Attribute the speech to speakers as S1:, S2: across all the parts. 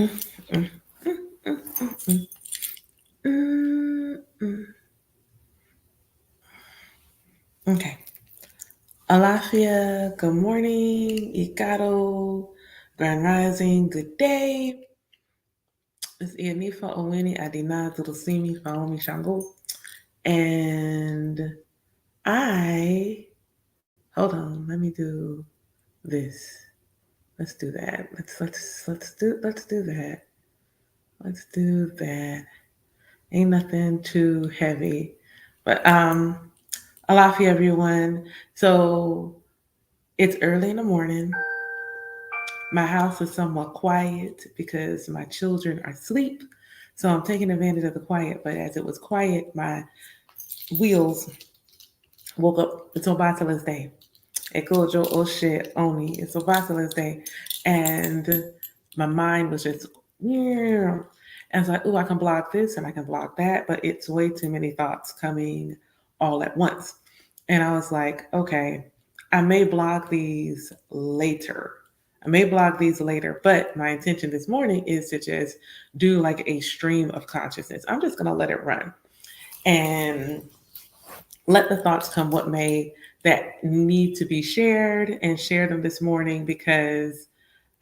S1: Okay. Alafia, good morning. Ikaro, Grand Rising, good day. It's Ianifa Owini Adina Zurusimi Faomi Shango. And hold on, let me do this. Let's do that. Let's do that. Let's do that. Ain't nothing too heavy. But Alafia everyone. So it's early in the morning. My house is somewhat quiet because my children are asleep. So I'm taking advantage of the quiet. But as it was quiet, my wheels woke up. It's Obatila's day. Ekojo Oshe Oni. It's Obatila's day. And my mind was just, yeah. And it's like, oh, I can block this and I can block that. But it's way too many thoughts coming all at once. And I was like, okay, I may block these later. But my intention this morning is to just do like a stream of consciousness. I'm just going to let it run and let the thoughts come what may that need to be shared and share them this morning because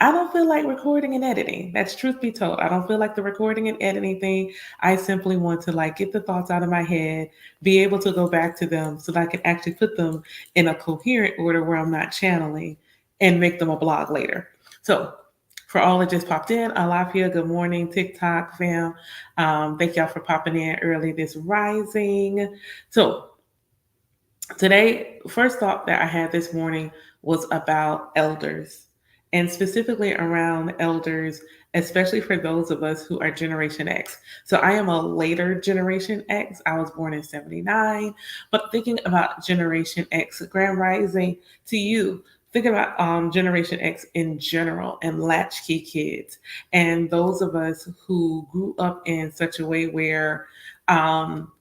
S1: I don't feel like recording and editing. That's truth be told. I don't feel like the recording and editing thing. I simply want to like get the thoughts out of my head, be able to go back to them so that I can actually put them in a coherent order where I'm not channeling and make them a blog later. So for all that just popped in, Alafia, good morning, TikTok fam. Thank y'all for popping in early this rising. So today, first thought that I had this morning was about elders and specifically around elders, especially for those of us who are Generation X. So I am a later Generation X. I was born in 79, but thinking about Generation X, Grand Rising to you, thinking about Generation X in general and latchkey kids and those of us who grew up in such a way where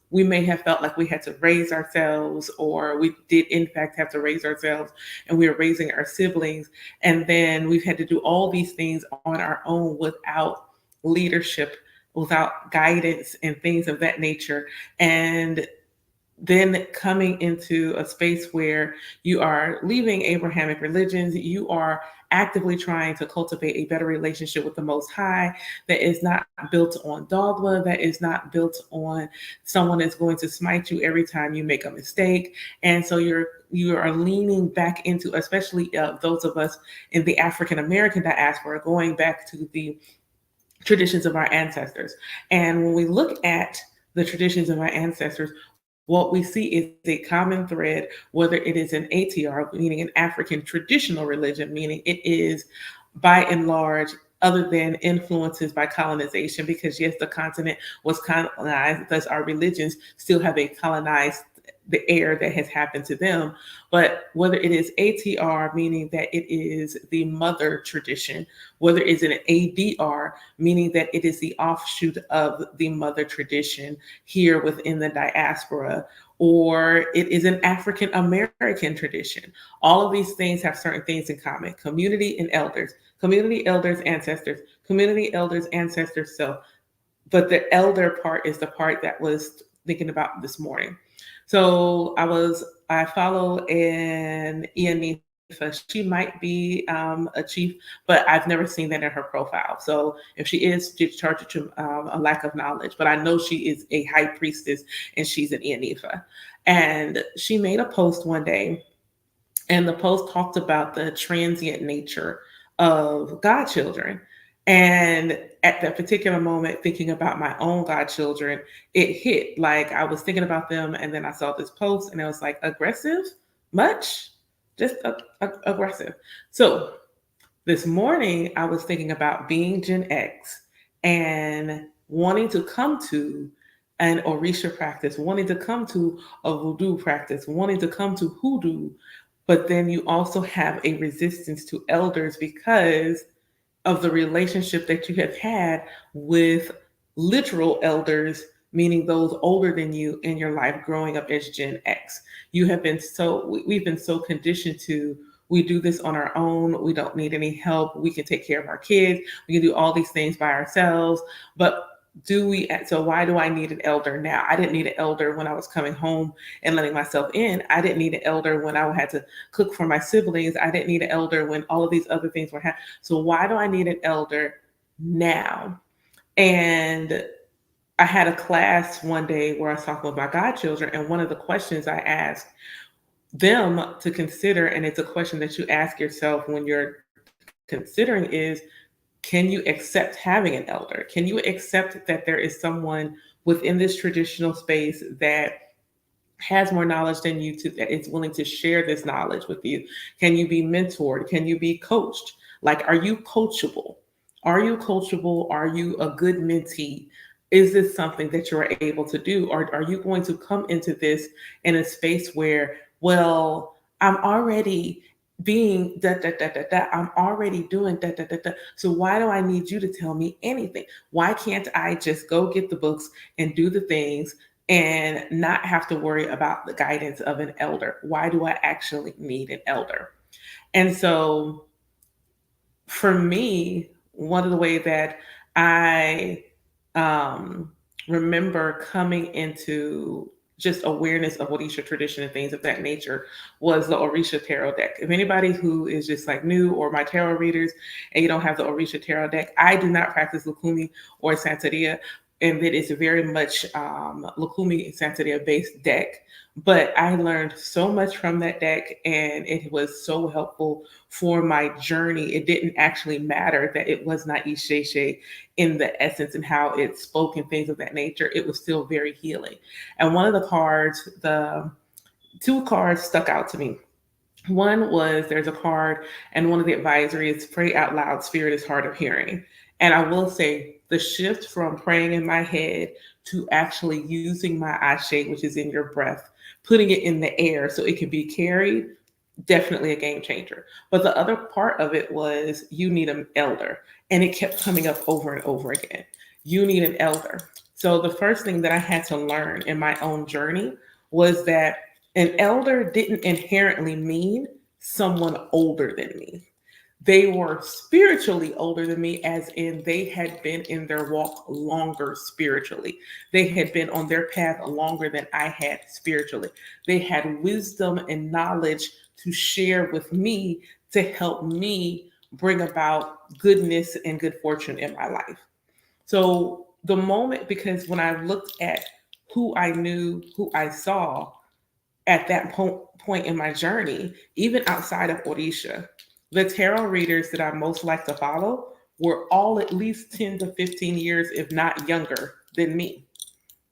S1: we may have felt like we had to raise ourselves, or we did, in fact, have to raise ourselves, and we were raising our siblings. And then we've had to do all these things on our own without leadership, without guidance, and things of that nature. And then coming into a space where you are leaving Abrahamic religions, you are actively trying to cultivate a better relationship with the Most High that is not built on dogma, that is not built on someone is going to smite you every time you make a mistake. And so you are leaning back into, especially those of us in the African American diaspora, going back to the traditions of our ancestors. And when we look at the traditions of our ancestors, what we see is a common thread, whether it is an ATR, meaning an African traditional religion, meaning it is by and large, other than influences by colonization, because yes, the continent was colonized, thus our religions still have a colonized the air that has happened to them. But whether it is ATR, meaning that it is the mother tradition, whether it's an ADR, meaning that it is the offshoot of the mother tradition here within the diaspora, or it is an African American tradition. All of these things have certain things in common: community and elders, community, elders, ancestors, community, elders, ancestors, self. But the elder part is the part that was thinking about this morning. So I follow an Ianifa. She might be a chief, but I've never seen that in her profile. So if she is, she's charged to a lack of knowledge. But I know she is a high priestess and she's an Ianifa. And she made a post one day, and the post talked about the transient nature of godchildren. And at that particular moment, thinking about my own godchildren, it hit like I was thinking about them. And then I saw this post and it was like, aggressive? Much? Just aggressive. So this morning, I was thinking about being Gen X and wanting to come to an Orisha practice, wanting to come to a voodoo practice, wanting to come to hoodoo, but then you also have a resistance to elders because of the relationship that you have had with literal elders, meaning those older than you in your life growing up as Gen X. We've been so conditioned to We do this on our own. We don't need any help. We can take care of our kids. We can do all these things by ourselves. But do we? So why do I need an elder now? I didn't need an elder when I was coming home and letting myself in. I didn't need an elder when I had to cook for my siblings. I didn't need an elder when all of these other things were happening. So why do I need an elder now? And I had a class one day where I was talking with my godchildren, and one of the questions I asked them to consider, and it's a question that you ask yourself when you're considering, is can you accept having an elder? Can you accept that there is someone within this traditional space that has more knowledge than you to that is willing to share this knowledge with you? Can you be mentored? Can you be coached? Like, are you coachable? Are you coachable? Are you a good mentee? Is this something that you're able to do? Or are you going to come into this in a space where, well, I'm already being da da da da da, I'm already doing da da da da. So why do I need you to tell me anything? Why can't I just go get the books and do the things and not have to worry about the guidance of an elder? Why do I actually need an elder? And so for me, one of the ways that I um, remember coming into just awareness of Orisha tradition and things of that nature was the Orisha tarot deck. If anybody who is just like new or my tarot readers and you don't have the Orisha tarot deck, I do not practice Lukumi or Santeria, and it is very much Lukumi and Santeria based deck. But I learned so much from that deck, and it was so helpful for my journey. It didn't actually matter that it was not Isheshe in the essence and how it spoke and things of that nature. It was still very healing. And one of the cards, the two cards stuck out to me. One was there's a card, and one of the advisories, pray out loud, spirit is hard of hearing. And I will say the shift from praying in my head to actually using my ashe, which is in your breath, putting it in the air so it can be carried, definitely a game changer. But the other part of it was you need an elder. And it kept coming up over and over again. You need an elder. So the first thing that I had to learn in my own journey was that an elder didn't inherently mean someone older than me. They were spiritually older than me, as in they had been in their walk longer spiritually. They had been on their path longer than I had spiritually. They had wisdom and knowledge to share with me to help me bring about goodness and good fortune in my life. So the moment, because when I looked at who I knew, who I saw at that point in my journey, even outside of Orisha, the tarot readers that I most like to follow were all at least 10 to 15 years, if not younger than me.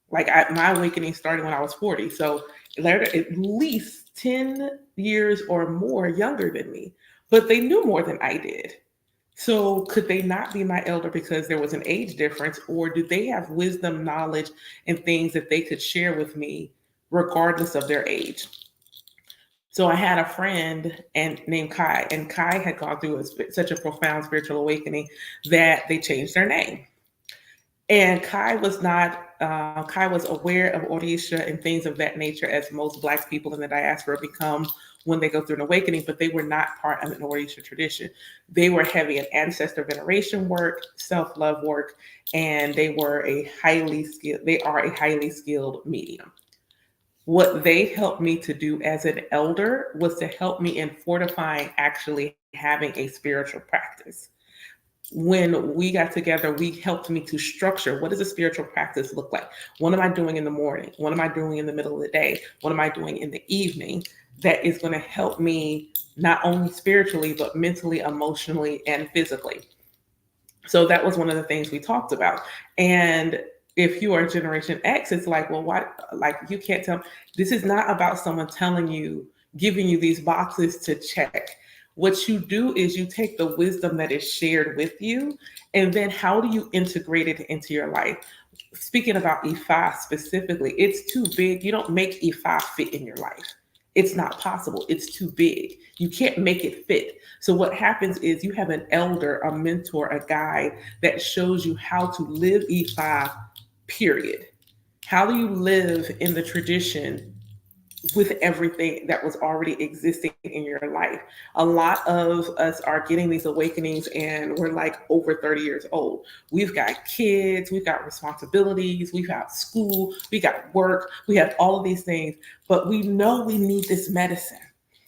S1: My awakening started when I was 40. So they're at least 10 years or more younger than me, but they knew more than I did. So could they not be my elder because there was an age difference, or do they have wisdom, knowledge, and things that they could share with me regardless of their age? So I had a friend named Kai, and Kai had gone through such a profound spiritual awakening that they changed their name. And Kai was not. Kai was aware of Orisha and things of that nature, as most Black people in the diaspora become when they go through an awakening, but they were not part of an Orisha tradition. They were heavy in ancestor veneration work, self-love work, and they are a highly skilled medium. What they helped me to do as an elder was to help me in fortifying actually having a spiritual practice. When we got together, we helped me to structure, what does a spiritual practice look like? What am I doing in the morning? What am I doing in the middle of the day? What am I doing in the evening that is going to help me not only spiritually, but mentally, emotionally, and physically? So that was one of the things we talked about. And if you are Generation X, it's like, well, why? Like, you can't tell. This is not about someone telling you, giving you these boxes to check. What you do is you take the wisdom that is shared with you, and then how do you integrate it into your life? Speaking about Ifa specifically, it's too big. You don't make Ifa fit in your life. It's not possible. It's too big. You can't make it fit. So what happens is you have an elder, a mentor, a guide that shows you how to live Ifa, period. How do you live in the tradition with everything that was already existing in your life. A lot of us are getting these awakenings and we're like over 30 years old. We've got kids, we've got responsibilities, we've got school, we got work, we have all of these things, but we know we need this medicine.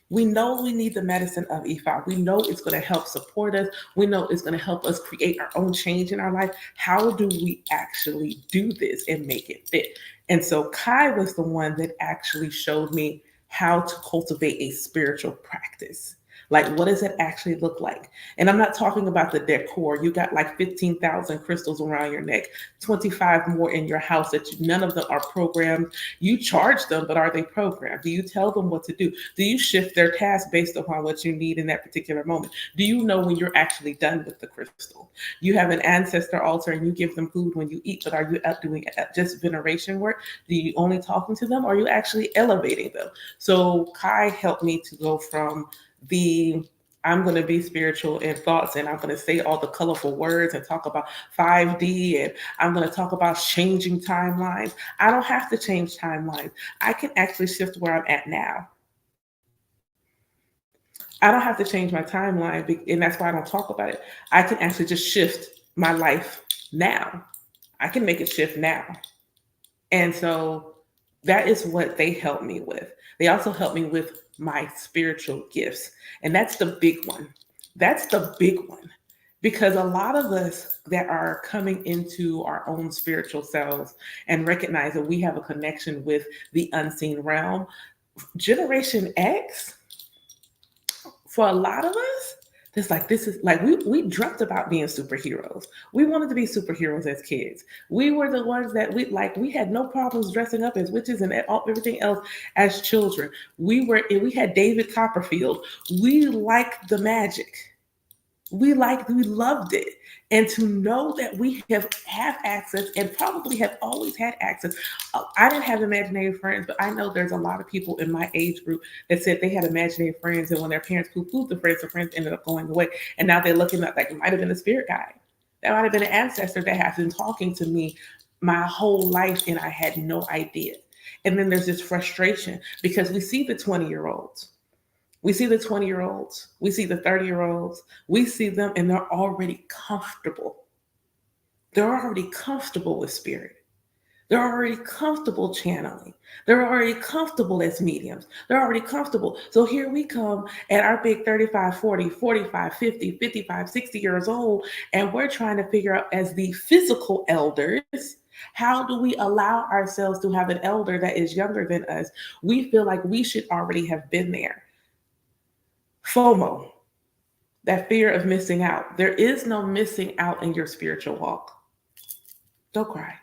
S1: We know we need the medicine of Ifa. We know it's going to help support us. We know it's going to help us create our own change in our life. How do we actually do this and make it fit? And so Kai was the one that actually showed me how to cultivate a spiritual practice. Like, what does it actually look like? And I'm not talking about the decor. You got like 15,000 crystals around your neck, 25 more in your house that none of them are programmed. You charge them, but are they programmed? Do you tell them what to do? Do you shift their task based upon what you need in that particular moment? Do you know when you're actually done with the crystal? You have an ancestor altar and you give them food when you eat, but are you out doing just veneration work? Do you only talking to them? Or are you actually elevating them? So Kai helped me to go from the I'm going to be spiritual in thoughts and I'm going to say all the colorful words and talk about 5D and I'm going to talk about changing timelines. I don't have to change timelines. I can actually shift where I'm at now. I don't have to change my timeline, and that's why I don't talk about it. I can actually just shift my life now. I can make it shift now. And so that is what they helped me with. They also helped me with my spiritual gifts. And that's the big one. That's the big one. Because a lot of us that are coming into our own spiritual selves and recognize that we have a connection with the unseen realm, Generation X, for a lot of us, it's like this is like we dreamt about being superheroes. We wanted to be superheroes as kids. We were the ones that we had no problems dressing up as witches and everything else as children. We had David Copperfield. We liked the magic. We loved it. And to know that we have access and probably have always had access. I didn't have imaginary friends, but I know there's a lot of people in my age group that said they had imaginary friends, and when their parents poo-pooed the friends ended up going away. And now they're looking at like it might have been a spirit guide. That might have been an ancestor that has been talking to me my whole life, and I had no idea. And then there's this frustration because we see the 20-year-olds. We see the 20-year-olds, we see the 30-year-olds, we see them and they're already comfortable. They're already comfortable with spirit. They're already comfortable channeling. They're already comfortable as mediums. They're already comfortable. So here we come at our big 35, 40, 45, 50, 55, 60 years old, and we're trying to figure out as the physical elders, how do we allow ourselves to have an elder that is younger than us? We feel like we should already have been there. FOMO, that fear of missing out. There is no missing out in your spiritual walk. Don't cry.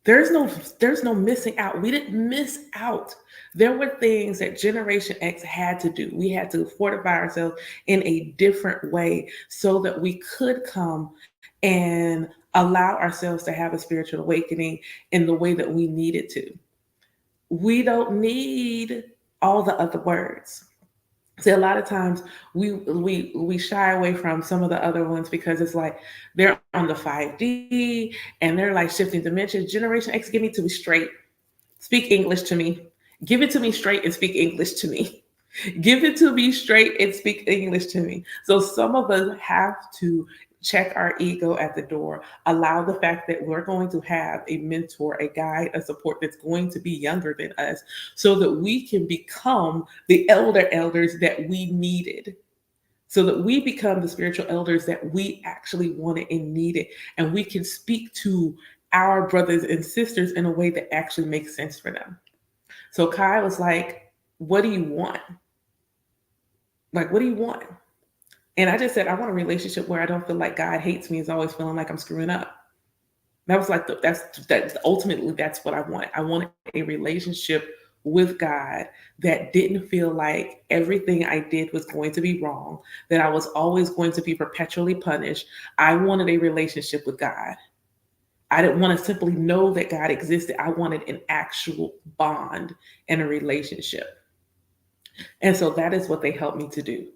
S1: There's no missing out. We didn't miss out. There were things that Generation X had to do. We had to fortify ourselves in a different way so that we could come and allow ourselves to have a spiritual awakening in the way that we needed to. We don't need all the other words. See, a lot of times we shy away from some of the other ones because it's like they're on the 5D and they're like shifting dimensions. Generation X, give me to me straight. Speak English to me. Give it to me straight and speak English to me. Give it to me straight and speak English to me. So some of us have to check our ego at the door, allow the fact that we're going to have a mentor, a guide, a support that's going to be younger than us so that we can become the elders that we needed, so that we become the spiritual elders that we actually wanted and needed. And we can speak to our brothers and sisters in a way that actually makes sense for them. So Kai was like, what do you want? Like, what do you want? And I just said, I want a relationship where I don't feel like God hates me, is always feeling like I'm screwing up. That was like, that's ultimately, that's what I want. I wanted a relationship with God that didn't feel like everything I did was going to be wrong, that I was always going to be perpetually punished. I wanted a relationship with God. I didn't want to simply know that God existed. I wanted an actual bond and a relationship. And so that is what they helped me to do.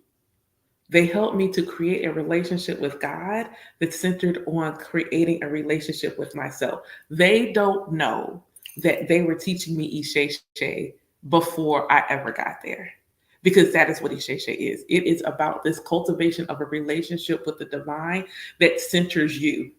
S1: They helped me to create a relationship with God that's centered on creating a relationship with myself. They don't know that they were teaching me Ishe before I ever got there. Because that is what Isheshe is. It is about this cultivation of a relationship with the divine that centers you,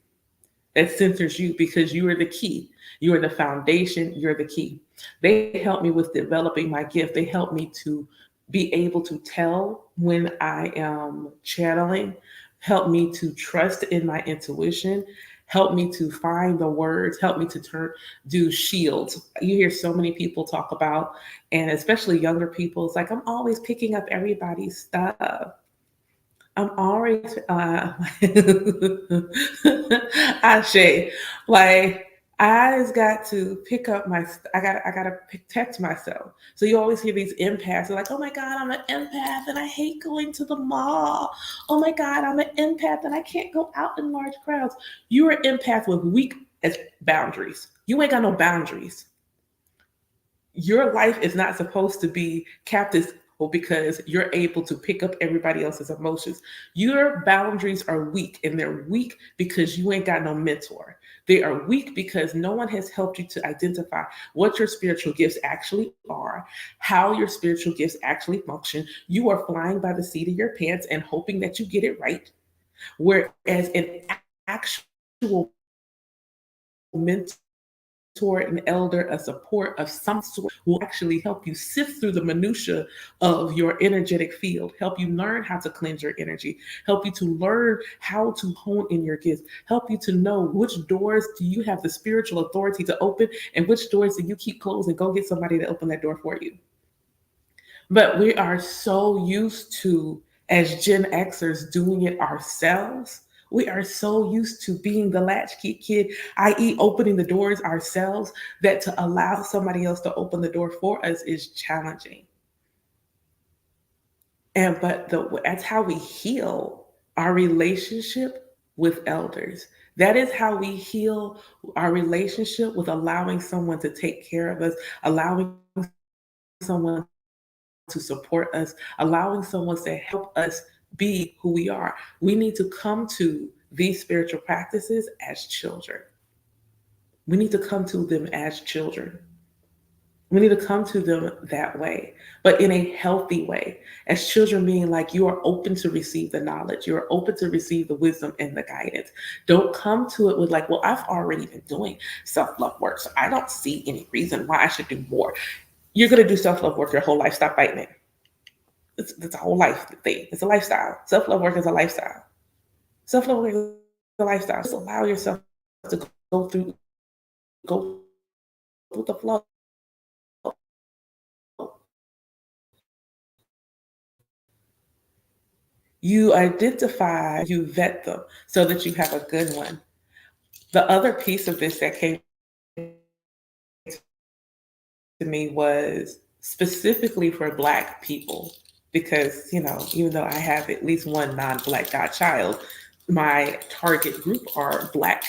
S1: because you are the key. You are the foundation. You're the key. They help me with developing my gift. They help me to be able to tell when I am channeling, help me to trust in my intuition, help me to find the words, help me to do shields. You hear so many people talk about, and especially younger people, it's like, I'm always picking up everybody's stuff. I'm always Ashe, like I just got to pick up my I gotta protect myself. So you always hear these empaths. They're like, oh my God, I'm an empath and I hate going to the mall. Oh my God, I'm an empath and I can't go out in large crowds. You're an empath with weak as boundaries. You ain't got no boundaries. Your life is not supposed to be captive because you're able to pick up everybody else's emotions. Your boundaries are weak, and they're weak because you ain't got no mentor. They are weak because no one has helped you to identify what your spiritual gifts actually are, how your spiritual gifts actually function. You are flying by the seat of your pants and hoping that you get it right. Whereas an actual mentor, an elder, a support of some sort will actually help you sift through the minutia of your energetic field, help you learn how to cleanse your energy, help you to learn how to hone in your gifts, help you to know which doors do you have the spiritual authority to open and which doors do you keep closed and go get somebody to open that door for you. But we are so used to, as Gen Xers, doing it ourselves. We are so used to being the latchkey kid, i.e., opening the doors ourselves, that to allow somebody else to open the door for us is challenging. That's how we heal our relationship with elders. That is how we heal our relationship with allowing someone to take care of us, allowing someone to support us, allowing someone to help us be who we are. We need to come to these spiritual practices as children. We need to come to them as children. We need to come to them that way, but in a healthy way. As children, being like, you are open to receive the knowledge, you are open to receive the wisdom and the guidance. Don't come to it with, like, well, I've already been doing self love work, so I don't see any reason why I should do more. You're going to do self love work your whole life. Stop fighting it. It's a whole life thing. It's a lifestyle. Self love work is a lifestyle. Self love work is a lifestyle. Just allow yourself to go with the flow. You identify, you vet them so that you have a good one. The other piece of this that came to me was specifically for Black people, because, even though I have at least one non-Black godchild, my target group are Black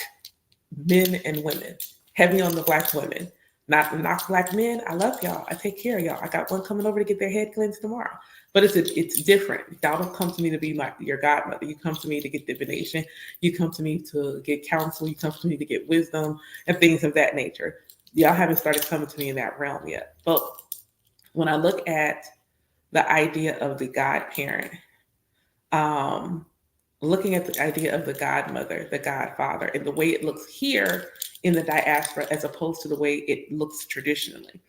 S1: men and women, heavy on the Black women. Not Black men. I love y'all. I take care of y'all. I got one coming over to get their head cleansed tomorrow. But it's different. Y'all don't come to me to be your godmother. You come to me to get divination. You come to me to get counsel. You come to me to get wisdom and things of that nature. Y'all haven't started coming to me in that realm yet. But when I look at the idea of the godparent, um, looking at the idea of the godmother, the godfather, and the way it looks here in the diaspora as opposed to the way it looks traditionally,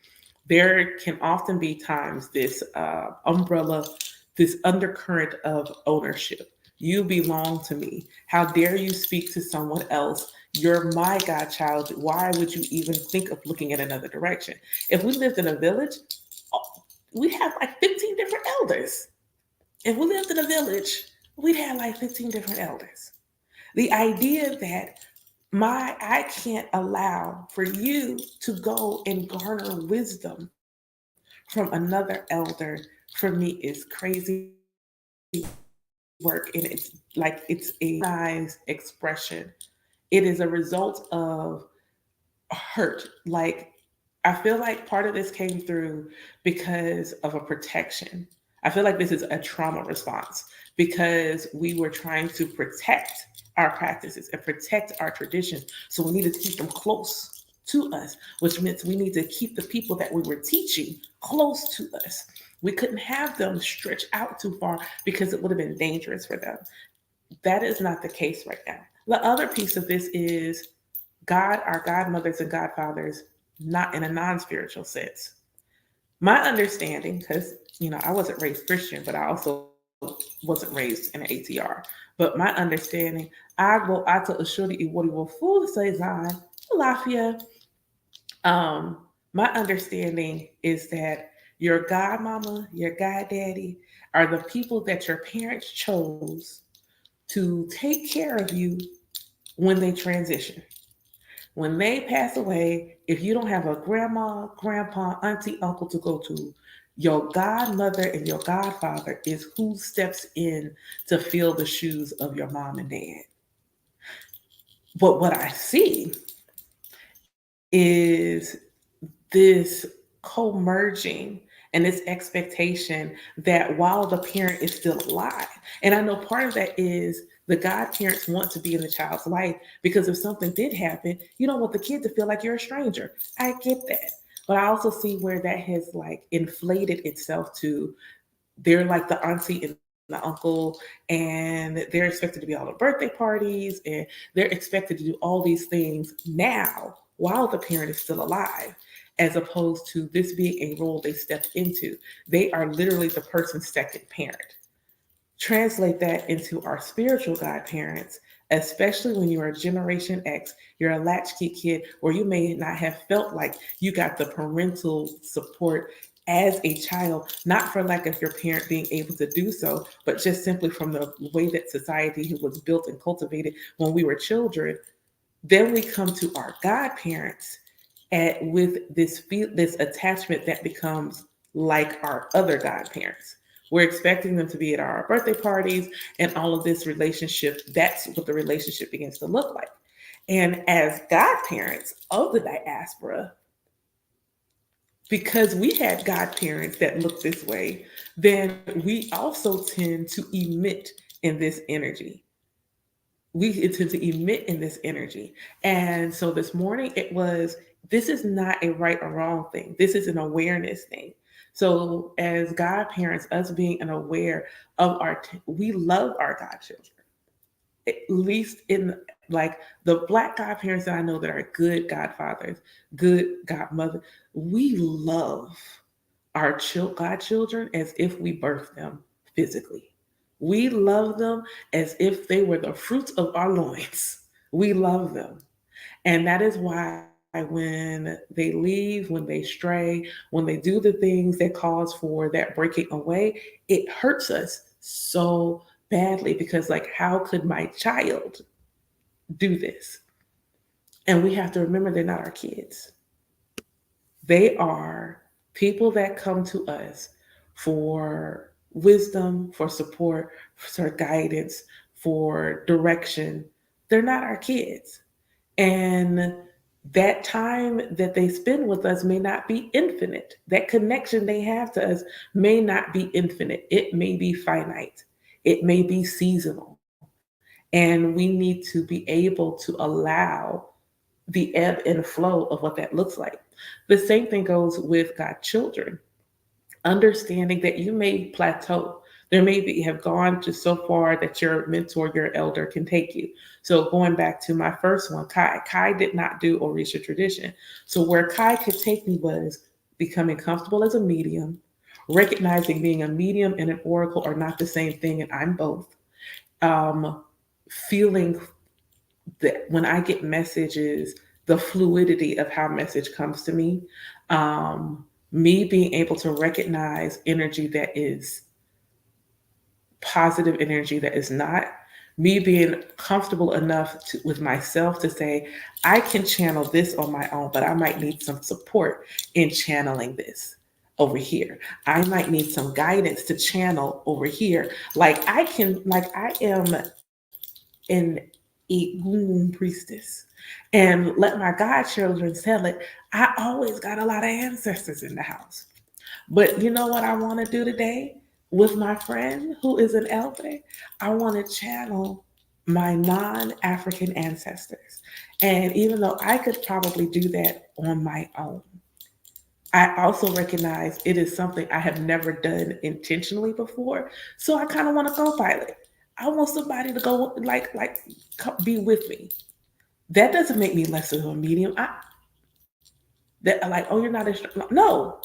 S1: there can often be times this umbrella, this undercurrent of ownership. You belong to me. How dare you speak to someone else? You're my godchild. Why would you even think of looking in another direction? If we lived in a village, we'd have like 15 different elders. If we lived in a village, we'd have like 15 different elders. The idea that I can't allow for you to go and garner wisdom from another elder, for me, is crazy work. And it's a nice expression. It is a result of hurt. Like, I feel like part of this came through because of a protection. I feel like this is a trauma response because we were trying to protect our practices and protect our traditions. So we needed to keep them close. to us, which meant we need to keep the people that we were teaching close to us. We couldn't have them stretch out too far because it would have been dangerous for them. That is not the case right now. The other piece of this is God, our godmothers and godfathers, not in a non spiritual sense. My understanding, because I wasn't raised Christian, but I also wasn't raised in an ATR. But my understanding, I to assure you what will fool say Zion, Lafia. My understanding is that your godmama, your goddaddy are the people that your parents chose to take care of you when they transition. When they pass away, if you don't have a grandma, grandpa, auntie, uncle to go to, your godmother and your godfather is who steps in to fill the shoes of your mom and dad. But what I see is this co-merging and this expectation that while the parent is still alive, and I know part of that is the godparents want to be in the child's life because if something did happen, you don't want the kid to feel like you're a stranger. I get that. But I also see where that has like inflated itself to they're like the auntie and the uncle, and they're expected to be all the birthday parties, and they're expected to do all these things now while the parent is still alive, as opposed to this being a role they stepped into. They are literally the person's second parent. Translate that into our spiritual godparents, especially when you're a Generation X, you're a latchkey kid, or you may not have felt like you got the parental support as a child, not for lack of your parent being able to do so, but just simply from the way that society was built and cultivated when we were children. Then we come to our godparents with this attachment that becomes like our other godparents. We're expecting them to be at our birthday parties and all of this relationship. That's what the relationship begins to look like. And as godparents of the diaspora, because we had godparents that look this way, then we also tend to emit in this energy. We tend to emit in this energy. And so this morning this is not a right or wrong thing. This is an awareness thing. So as godparents, us being aware of we love our godchildren. At least in like the Black godparents that I know that are good godfathers, good godmother, we love our godchildren as if we birthed them physically. We love them as if they were the fruits of our loins. We love them. And that is why when they leave, when they stray, when they do the things that cause for that breaking away, it hurts us so badly because, like, how could my child do this? And we have to remember they're not our kids. They are people that come to us for wisdom, for support, for guidance, for direction. They're not our kids. And that time that they spend with us may not be infinite. That connection they have to us may not be infinite. It may be finite. It may be seasonal. And we need to be able to allow the ebb and flow of what that looks like. The same thing goes with God's children. Understanding that you may plateau. There may be have gone to so far that your mentor, your elder can take you. So going back to my first one, Kai. Kai did not do Orisha tradition. So where Kai could take me was becoming comfortable as a medium, recognizing being a medium and an oracle are not the same thing, and I'm both. Feeling that when I get messages, the fluidity of how message comes to me, me being able to recognize energy that is positive energy that is not, me being comfortable enough with myself to say, I can channel this on my own, but I might need some support in channeling this over here. I might need some guidance to channel over here. Like I am an Egun priestess. And let my godchildren tell it, I always got a lot of ancestors in the house. But you know what I want to do today with my friend who is an elder? I want to channel my non-African ancestors. And even though I could probably do that on my own, I also recognize it is something I have never done intentionally before. So I kind of want to co-pilot. I want somebody to go be with me. That doesn't make me less of a medium. That like, oh, you're not a no.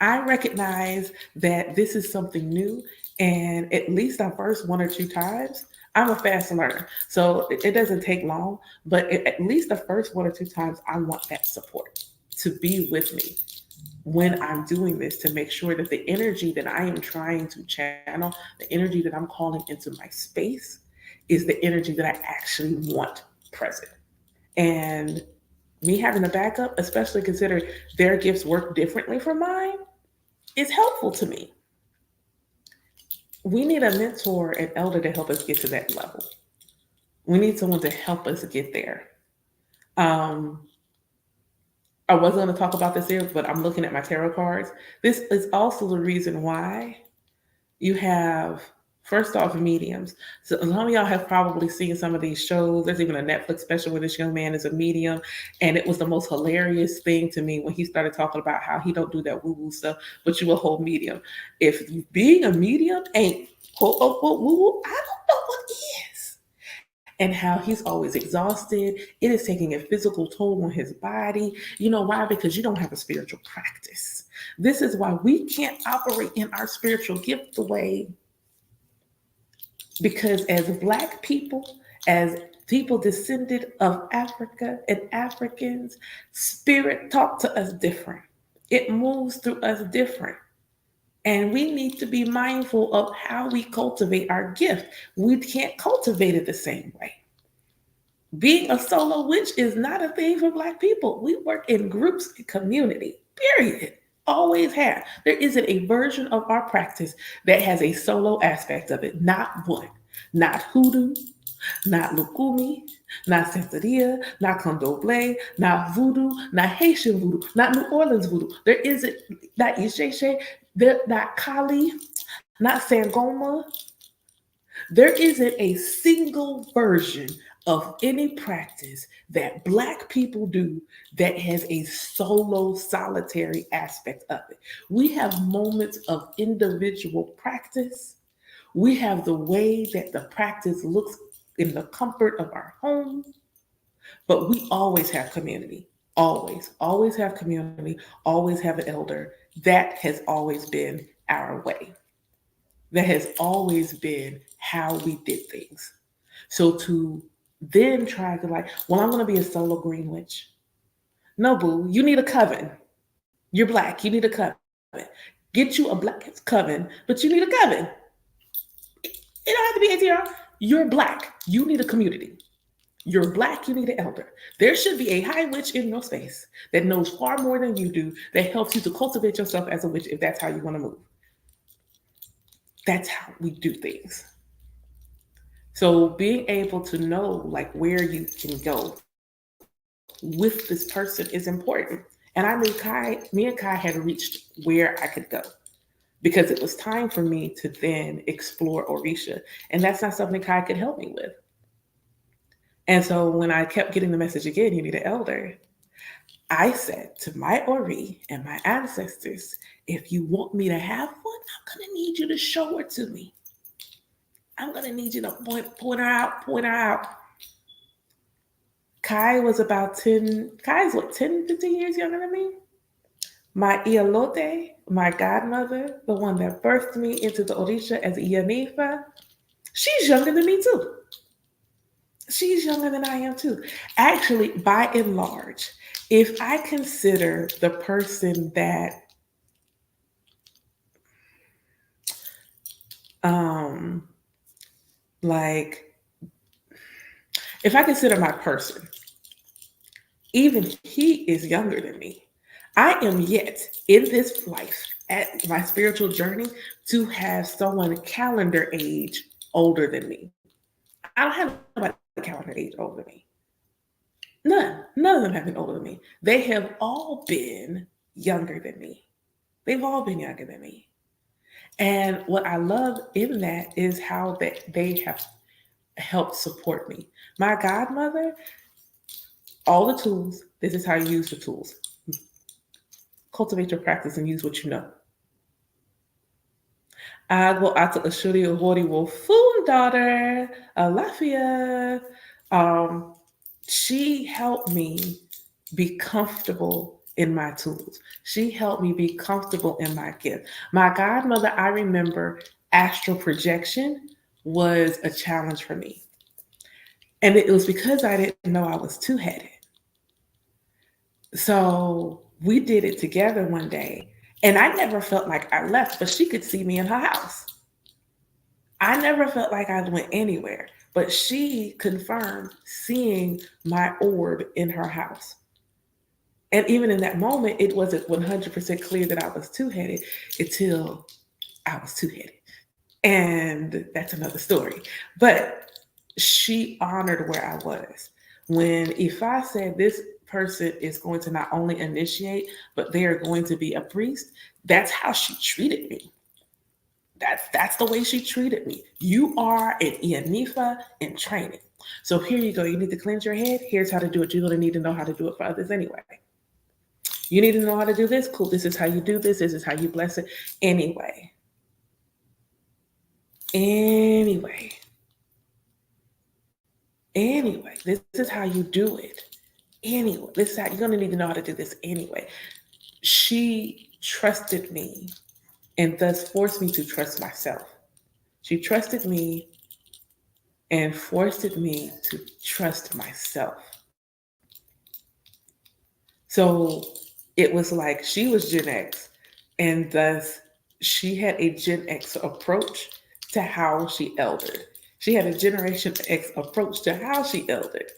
S1: I recognize that this is something new, and at least our first one or two times, I'm a fast learner, so it doesn't take long. But at least the first one or two times, I want that support to be with me when I'm doing this, to make sure that the energy that I am trying to channel, the energy that I'm calling into my space, is the energy that I actually want present. And me having a backup, especially considering their gifts work differently from mine, is helpful to me. We need a mentor and elder to help us get to that level. We need someone to help us get there. Um, I wasn't going to talk about this here, but I'm looking at my tarot cards. This is also the reason why you have, first off, mediums. So some of y'all have probably seen some of these shows. There's even a Netflix special where this young man is a medium, and it was the most hilarious thing to me when he started talking about how he don't do that woo woo stuff, but you a whole medium. If being a medium ain't quote unquote woo woo, I don't know what is. And how he's always exhausted. It is taking a physical toll on his body. You know why? Because you don't have a spiritual practice. This is why we can't operate in our spiritual gift the way, because as Black people, as people descended of Africa and Africans, spirit talk to us different. It moves through us different. And we need to be mindful of how we cultivate our gift. We can't cultivate it the same way. Being a solo witch is not a thing for Black people. We work in groups and community, period. Always have. There isn't a version of our practice that has a solo aspect of it. Not one. Not hoodoo, not lukumi, not Santeria, not Condoble, not voodoo, not Haitian voodoo, not New Orleans voodoo. There isn't, not Isheshe, not Kali, not Sangoma. There isn't a single version of any practice that Black people do that has a solo, solitary aspect of it. We have moments of individual practice. We have the way that the practice looks in the comfort of our home, but we always have community. Always have community, always have an elder. That has always been our way. That has always been how we did things. So to then try to like, well, I'm going to be a solo green witch. No, boo, you need a coven. You're Black, you need a coven. Get you a Black coven, but you need a coven. It don't have to be ATR. You're Black, you need a community. You're Black, you need an elder. There should be a high witch in your space that knows far more than you do, that helps you to cultivate yourself as a witch if that's how you want to move. That's how we do things. So being able to know like where you can go with this person is important. And I knew me and Kai had reached where I could go because it was time for me to then explore Orisha. And that's not something Kai could help me with. And so when I kept getting the message again, you need an elder, I said to my Ori and my ancestors, if you want me to have one, I'm going to need you to show her to me. I'm going to need you to point her out. Kai was about 10, Kai's what, 10, 15 years younger than me? My Ialote, my godmother, the one that birthed me into the Orisha as Iyanifa, she's younger than me too. She's younger than I am too. Actually, by and large, if I consider the person that like if I consider my person, even he is younger than me. I am yet in this life at my spiritual journey to have someone calendar age older than me. I don't have nobody calendar age older than me. None of them have been older than me. They have all been younger than me. They've all been younger than me. And what I love in that is how that they have helped support me. My godmother, all the tools, this is how you use the tools. Cultivate your practice and use what you know. Agbo ata ashuri ohori wo fun daughter, Alafia. Um, she helped me be comfortable in my tools. She helped me be comfortable in my gift. My godmother, I remember astral projection was a challenge for me. And it was because I didn't know I was two headed. So we did it together one day. And I never felt like I left, but she could see me in her house. I never felt like I went anywhere, but she confirmed seeing my orb in her house. And even in that moment, it wasn't 100% clear that I was two headed until I was two headed. And that's another story. But she honored where I was. When Ifa said this person is going to not only initiate, but they are going to be a priest, that's how she treated me. That's the way she treated me. You are an Ianifa in training. So here you go. You need to cleanse your head. Here's how to do it. You're going to need to know how to do it for others anyway. You need to know how to do this. Cool. This is how you do this. This is how you bless it. Anyway. Anyway. This is how you do it. Anyway. This is how you're going to need to know how to do this anyway. She trusted me and thus forced me to trust myself. She trusted me and forced me to trust myself. So it was like she was Gen X, and thus she had a Gen X approach to how she eldered. She had a Generation X approach to how she eldered.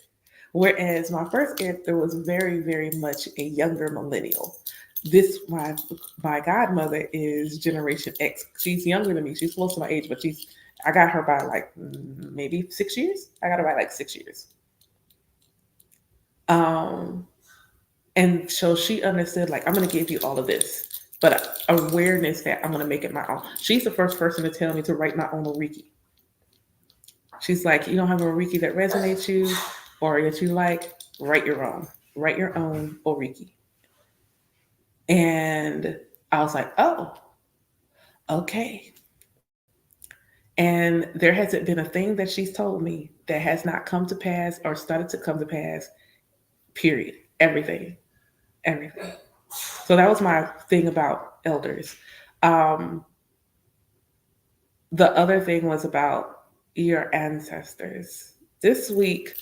S1: Whereas my first answer was very, very much a younger millennial. This my godmother is Generation X. She's younger than me. She's close to my age, but I got her by like maybe 6 years. I got her by like 6 years. And so she understood, like, I'm going to give you all of this, but awareness that I'm going to make it my own. She's the first person to tell me to write my own Oriki. She's like, you don't have a Oriki that resonates you or that you like, write your own. Write your own Oriki. And I was like, oh, okay. And there hasn't been a thing that she's told me that has not come to pass or started to come to pass, period. Everything. So that was my thing about elders. The other thing was about your ancestors. This week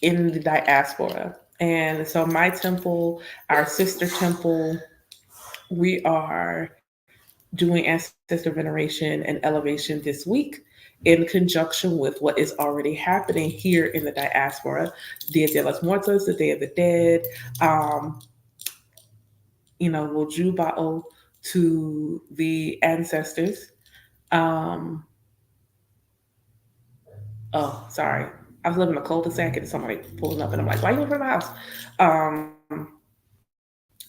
S1: in the diaspora, and so my temple, our sister temple, we are doing ancestor veneration and elevation this week in conjunction with what is already happening here in the diaspora, Dia de los Muertos, the Day of the Dead, Wojuba'o to the ancestors. Oh, sorry. I was living in a cul-de-sac and somebody pulling up and I'm like, why are you in front of my house?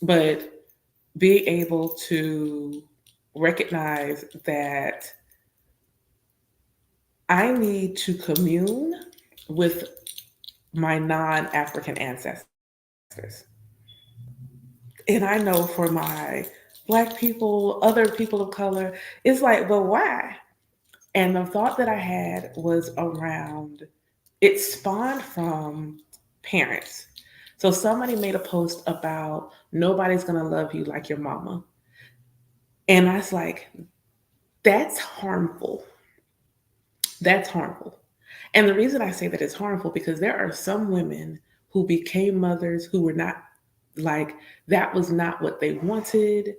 S1: But being able to recognize that I need to commune with my non-African ancestors. And I know for my Black people, other people of color, it's like, but why? And the thought that I had was around, it spawned from parents. So somebody made a post about nobody's going to love you like your mama. And I was like, that's harmful. That's harmful. And the reason I say that it's harmful because there are some women who became mothers who were not like, that was not what they wanted.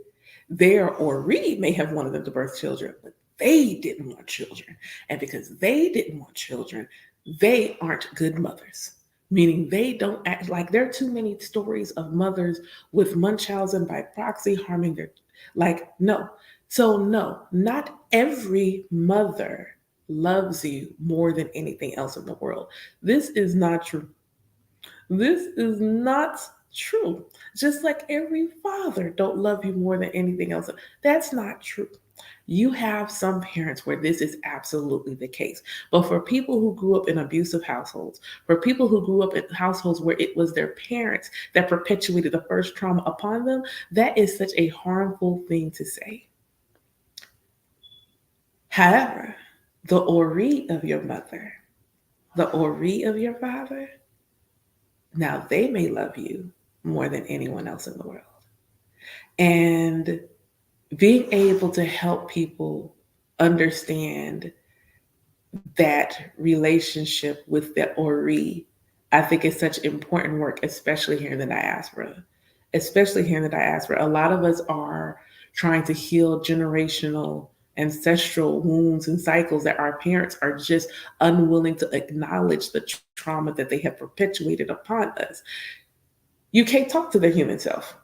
S1: Or Reed may have wanted them to birth children, but they didn't want children. And because they didn't want children, they aren't good mothers. Meaning they don't act like there are too many stories of mothers with Munchausen by proxy harming their, no. So no, not every mother loves you more than anything else in the world. This is not true. This is not true. Just like every father don't love you more than anything else. That's not true. You have some parents where this is absolutely the case. But for people who grew up in abusive households, for people who grew up in households where it was their parents that perpetuated the first trauma upon them, that is such a harmful thing to say. However, the ori of your mother, the ori of your father, now they may love you more than anyone else in the world. And being able to help people understand that relationship with the ori, I think is such important work, especially here in the diaspora. Especially here in the diaspora, a lot of us are trying to heal generational ancestral wounds and cycles that our parents are just unwilling to acknowledge the trauma that they have perpetuated upon us. You can't talk to their human self.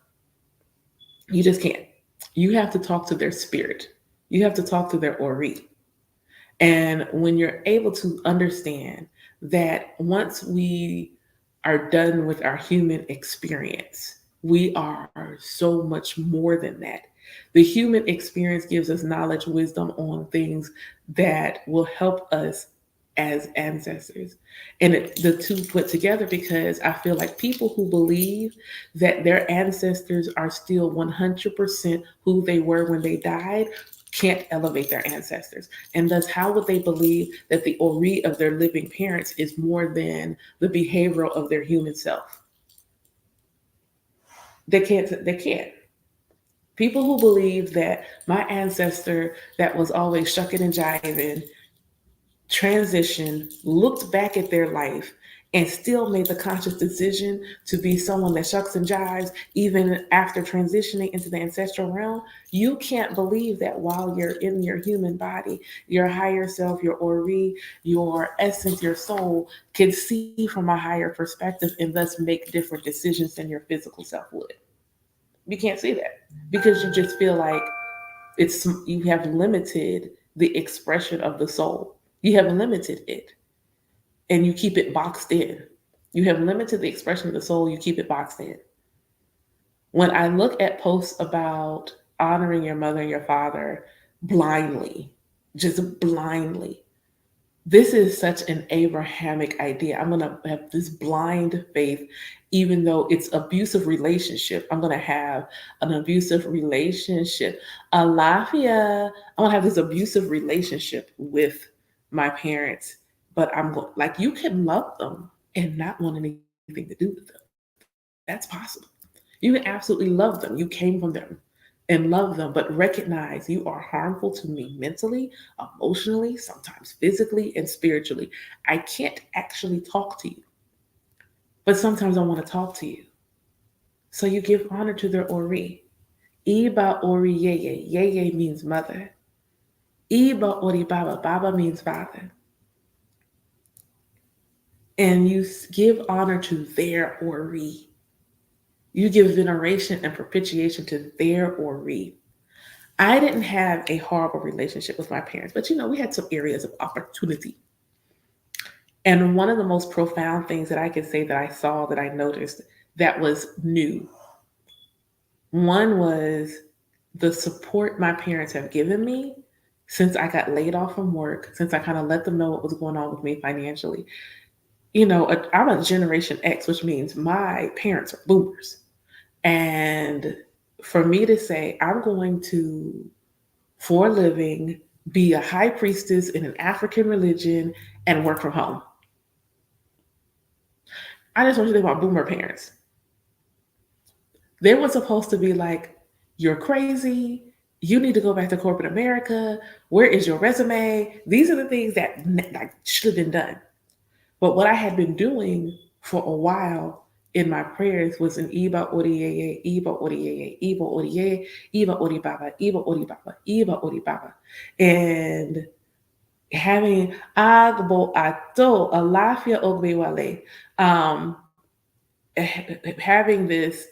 S1: You just can't. You have to talk to their spirit. You have to talk to their ori. And when you're able to understand that once we are done with our human experience, we are so much more than that. The human experience gives us knowledge, wisdom on things that will help us as ancestors. And the two put together, because I feel like people who believe that their ancestors are still 100% who they were when they died can't elevate their ancestors. And thus, how would they believe that the ori of their living parents is more than the behavioral of their human self? They can't. They can't. People who believe that my ancestor that was always shucking and jiving transitioned, looked back at their life, and still made the conscious decision to be someone that shucks and jives even after transitioning into the ancestral realm, you can't believe that while you're in your human body, your higher self, your ori, your essence, your soul can see from a higher perspective and thus make different decisions than your physical self would. You can't see that because you just feel like you have limited the expression of the soul. You have limited it and you keep it boxed in. You have limited the expression of the soul, you keep it boxed in. When I look at posts about honoring your mother and your father blindly, just blindly, this is such an Abrahamic idea. I'm going to have this blind faith, even though it's abusive relationship. I'm going to have an abusive relationship. Alafia, I'm going to have this abusive relationship with my parents, but I'm going, like, you can love them and not want anything to do with them. That's possible. You can absolutely love them. You came from them and love them, but recognize you are harmful to me mentally, emotionally, sometimes physically, and spiritually. I can't actually talk to you, but sometimes I want to talk to you. So you give honor to their ori. Iba ori yeye. Yeye means mother. Iba ori baba. Baba means father. And you give honor to their ori. You give veneration and propitiation to their ori. I didn't have a horrible relationship with my parents, but we had some areas of opportunity. And one of the most profound things that I can say that I saw, that I noticed, that was new. One was the support my parents have given me since I got laid off from work, since I kind of let them know what was going on with me financially. I'm a Generation X, which means my parents are boomers. And for me to say, I'm going to, for a living, be a high priestess in an African religion and work from home. I just want you to think about boomer parents. They were supposed to be like, you're crazy. You need to go back to corporate America. Where is your resume? These are the things that should have been done. But what I had been doing for a while in my prayers was an Iba Oriye, Iba Oriye, Iba Oriye, Iba Ori Baba, Iba Ori Baba, Iba Ori Baba. And having Agbo Ato, Alafia Ogbewale, um, having this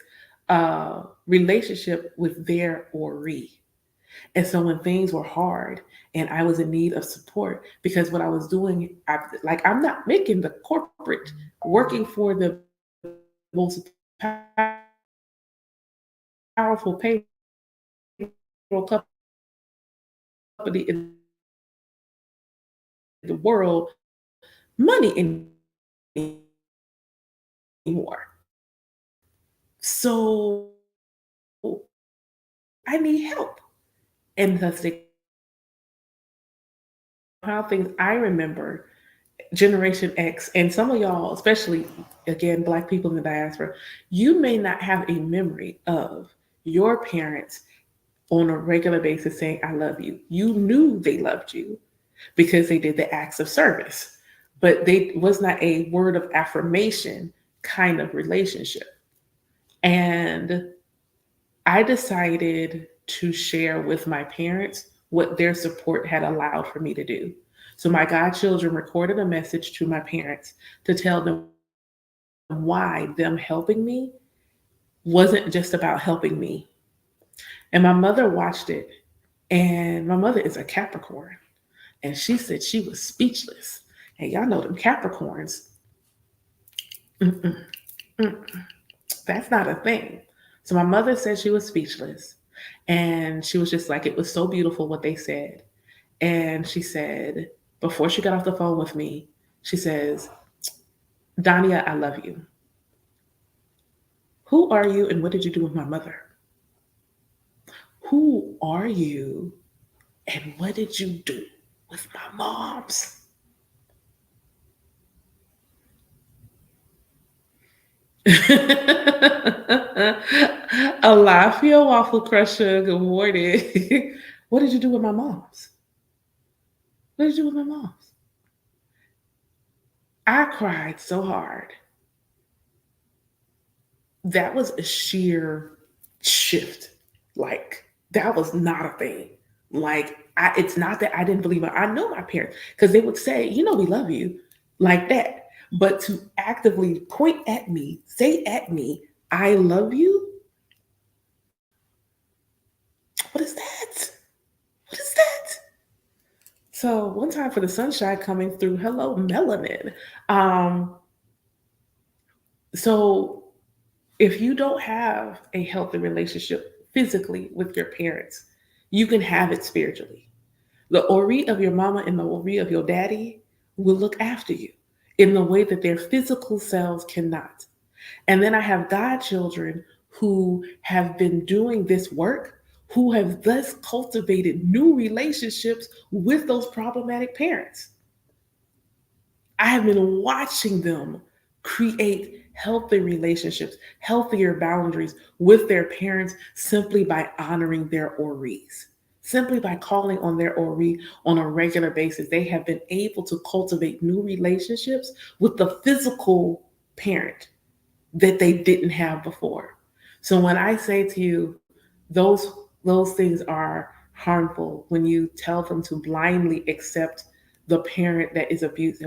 S1: relationship with their ori. And so when things were hard and I was in need of support, because what I was doing, I'm not making the corporate, working for the most powerful payroll company in the world money anymore. So I need help. And the thing how things I remember Generation X and some of y'all, especially again, Black people in the diaspora, you may not have a memory of your parents on a regular basis saying, I love you. You knew they loved you because they did the acts of service, but they was not a word of affirmation kind of relationship. And I decided to share with my parents what their support had allowed for me to do. So my godchildren recorded a message to my parents to tell them why them helping me wasn't just about helping me. And my mother watched it, and my mother is a Capricorn, and she said she was speechless. And y'all know them Capricorns, mm-mm, mm, that's not a thing. So my mother said she was speechless, and she was just like, it was so beautiful what they said. And she said, before she got off the phone with me, she says, Dania, I love you. Who are you and what did you do with my mother? Who are you and what did you do with my moms? Alafia Waffle Crusher, good morning. What did you do with my moms? What did you do with my moms? I cried so hard. That was a sheer shift. Like, that was not a thing. Like, it's not that I didn't believe it. I know my parents because they would say, you know, we love you like that. But to actively point at me, say at me, I love you, what is that? What is that? So one time for the sunshine coming through, hello, melanin. Um, so if you don't have a healthy relationship physically with your parents, you can have it spiritually. The Ori of your mama and the Ori of your daddy will look after you in the way that their physical selves cannot. And then I have godchildren who have been doing this work, who have thus cultivated new relationships with those problematic parents. I have been watching them create healthy relationships, healthier boundaries with their parents simply by honoring their Oris. Simply by calling on their Ori on a regular basis, they have been able to cultivate new relationships with the physical parent that they didn't have before. So when I say to you, those things are harmful when you tell them to blindly accept the parent that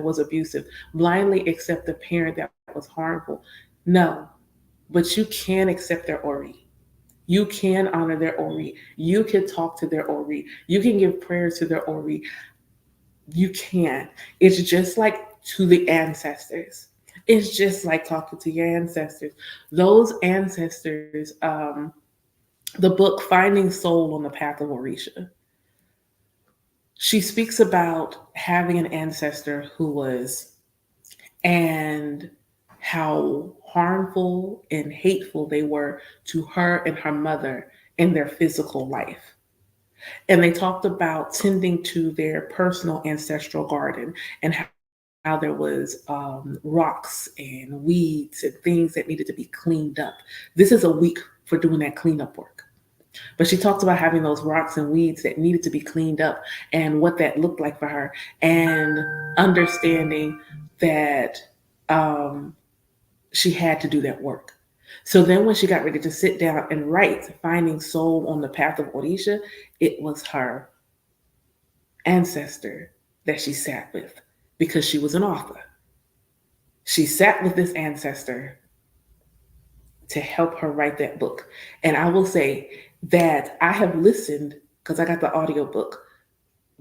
S1: was abusive, blindly accept the parent that was harmful. No, but you can accept their Ori. You can honor their Ori. You can talk to their Ori. You can give prayers to their Ori. You can. It's just like to the ancestors. It's just like talking to your ancestors. Those ancestors, the book Finding Soul on the Path of Orisha, she speaks about having an ancestor who was, and how harmful and hateful they were to her and her mother in their physical life. And they talked about tending to their personal ancestral garden and how there was rocks and weeds and things that needed to be cleaned up. This is a week for doing that cleanup work. But she talked about having those rocks and weeds that needed to be cleaned up and what that looked like for her, and understanding that um, she had to do that work. So then when she got ready to sit down and write Finding Soul on the Path of Orisha, it was her ancestor that she sat with because she was an author. She sat with this ancestor to help her write that book. And I will say that I have listened, because I got the audio book,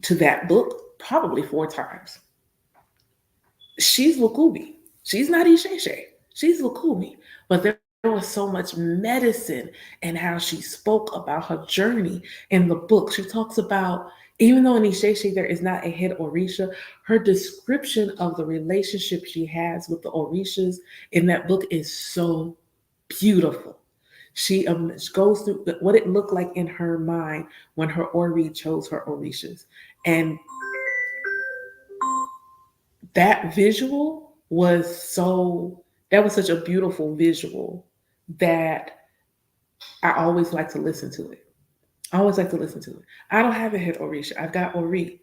S1: to that book probably 4 times. She's Lukubi. She's not Isheshe. She's Lukumi. But there was so much medicine in how she spoke about her journey in the book. She talks about, even though in Isheshe there is not a head Orisha, her description of the relationship she has with the Orishas in that book is so beautiful. She goes through what it looked like in her mind when her Ori chose her Orishas. And that visual was so, that was such a beautiful visual that I always like to listen to it. I always like to listen to it. I don't have a head Orisha. I've got Ori,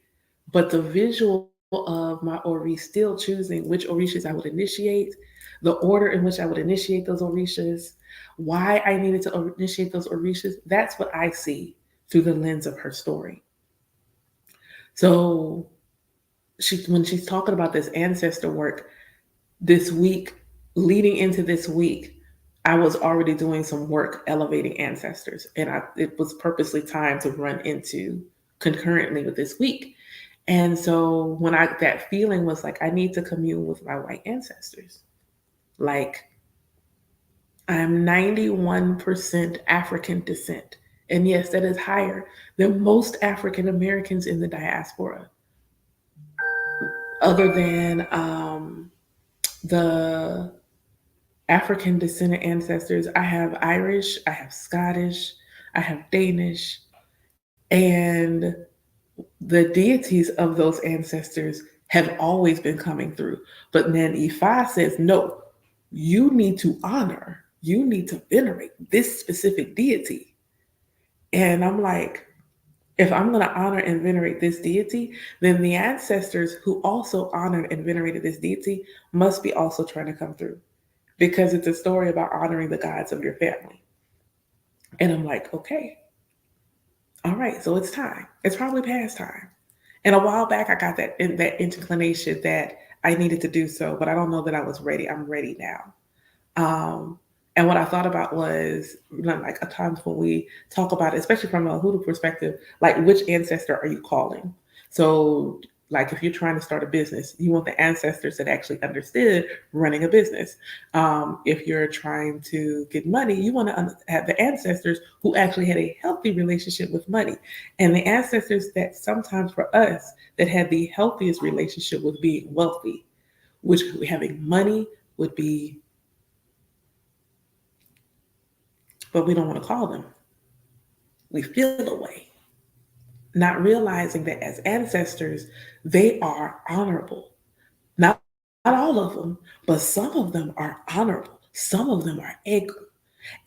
S1: but the visual of my Ori still choosing which Orishas I would initiate, the order in which I would initiate those Orishas, why I needed to initiate those Orishas, that's what I see through the lens of her story. So when she's talking about this ancestor work this week, leading into this week, I was already doing some work elevating ancestors, and it was purposely timed to run into concurrently with this week. And so when that feeling was like, I need to commune with my white ancestors. Like, I'm 91% African descent. And yes, that is higher than most African Americans in the diaspora, other than the African descendant ancestors. I have Irish, I have Scottish, I have Danish, and the deities of those ancestors have always been coming through. But then Ifa says, no, you need to honor, you need to venerate this specific deity. And I'm like, if I'm going to honor and venerate this deity, then the ancestors who also honored and venerated this deity must be also trying to come through, because it's a story about honoring the gods of your family. And I'm like, okay, all right, so it's time. It's probably past time. And a while back, I got that inclination that I needed to do so, but I don't know that I was ready. I'm ready now. And what I thought about was, like, at times when we talk about it, especially from a Hoodoo perspective, like, which ancestor are you calling? So, like, if you're trying to start a business, you want the ancestors that actually understood running a business. If you're trying to get money, you want to have the ancestors who actually had a healthy relationship with money. And the ancestors that sometimes for us that had the healthiest relationship with being wealthy, which having money would be, but we don't want to call them. We feel the way, not realizing that as ancestors, they are honorable. Not all of them, but some of them are honorable. Some of them are ego.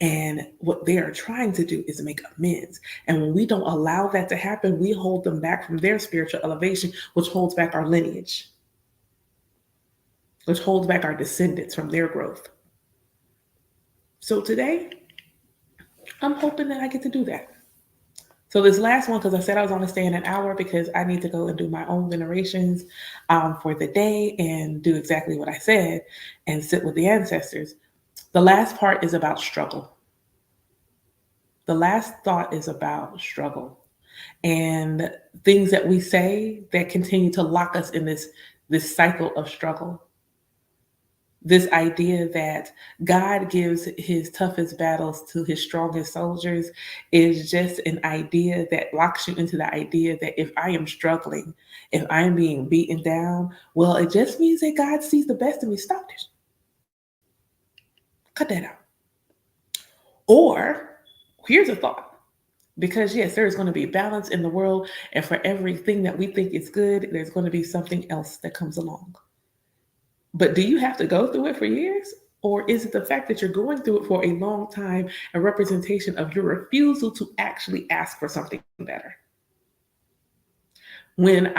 S1: And what they are trying to do is make amends. And when we don't allow that to happen, we hold them back from their spiritual elevation, which holds back our lineage, which holds back our descendants from their growth. So today, I'm hoping that I get to do that. So this last one, because I said I was only staying an hour because I need to go and do my own venerations for the day and do exactly what I said and sit with the ancestors. The last part is about struggle. The last thought is about struggle and things that we say that continue to lock us in this cycle of struggle. This idea that God gives his toughest battles to his strongest soldiers is just an idea that locks you into the idea that if I am struggling, if I'm being beaten down, well, it just means that God sees the best in me. Stop it. Cut that out. Or here's a thought. Because yes, there is going to be balance in the world, and for everything that we think is good, there's going to be something else that comes along. But do you have to go through it for years? Or is it the fact that you're going through it for a long time a representation of your refusal to actually ask for something better? When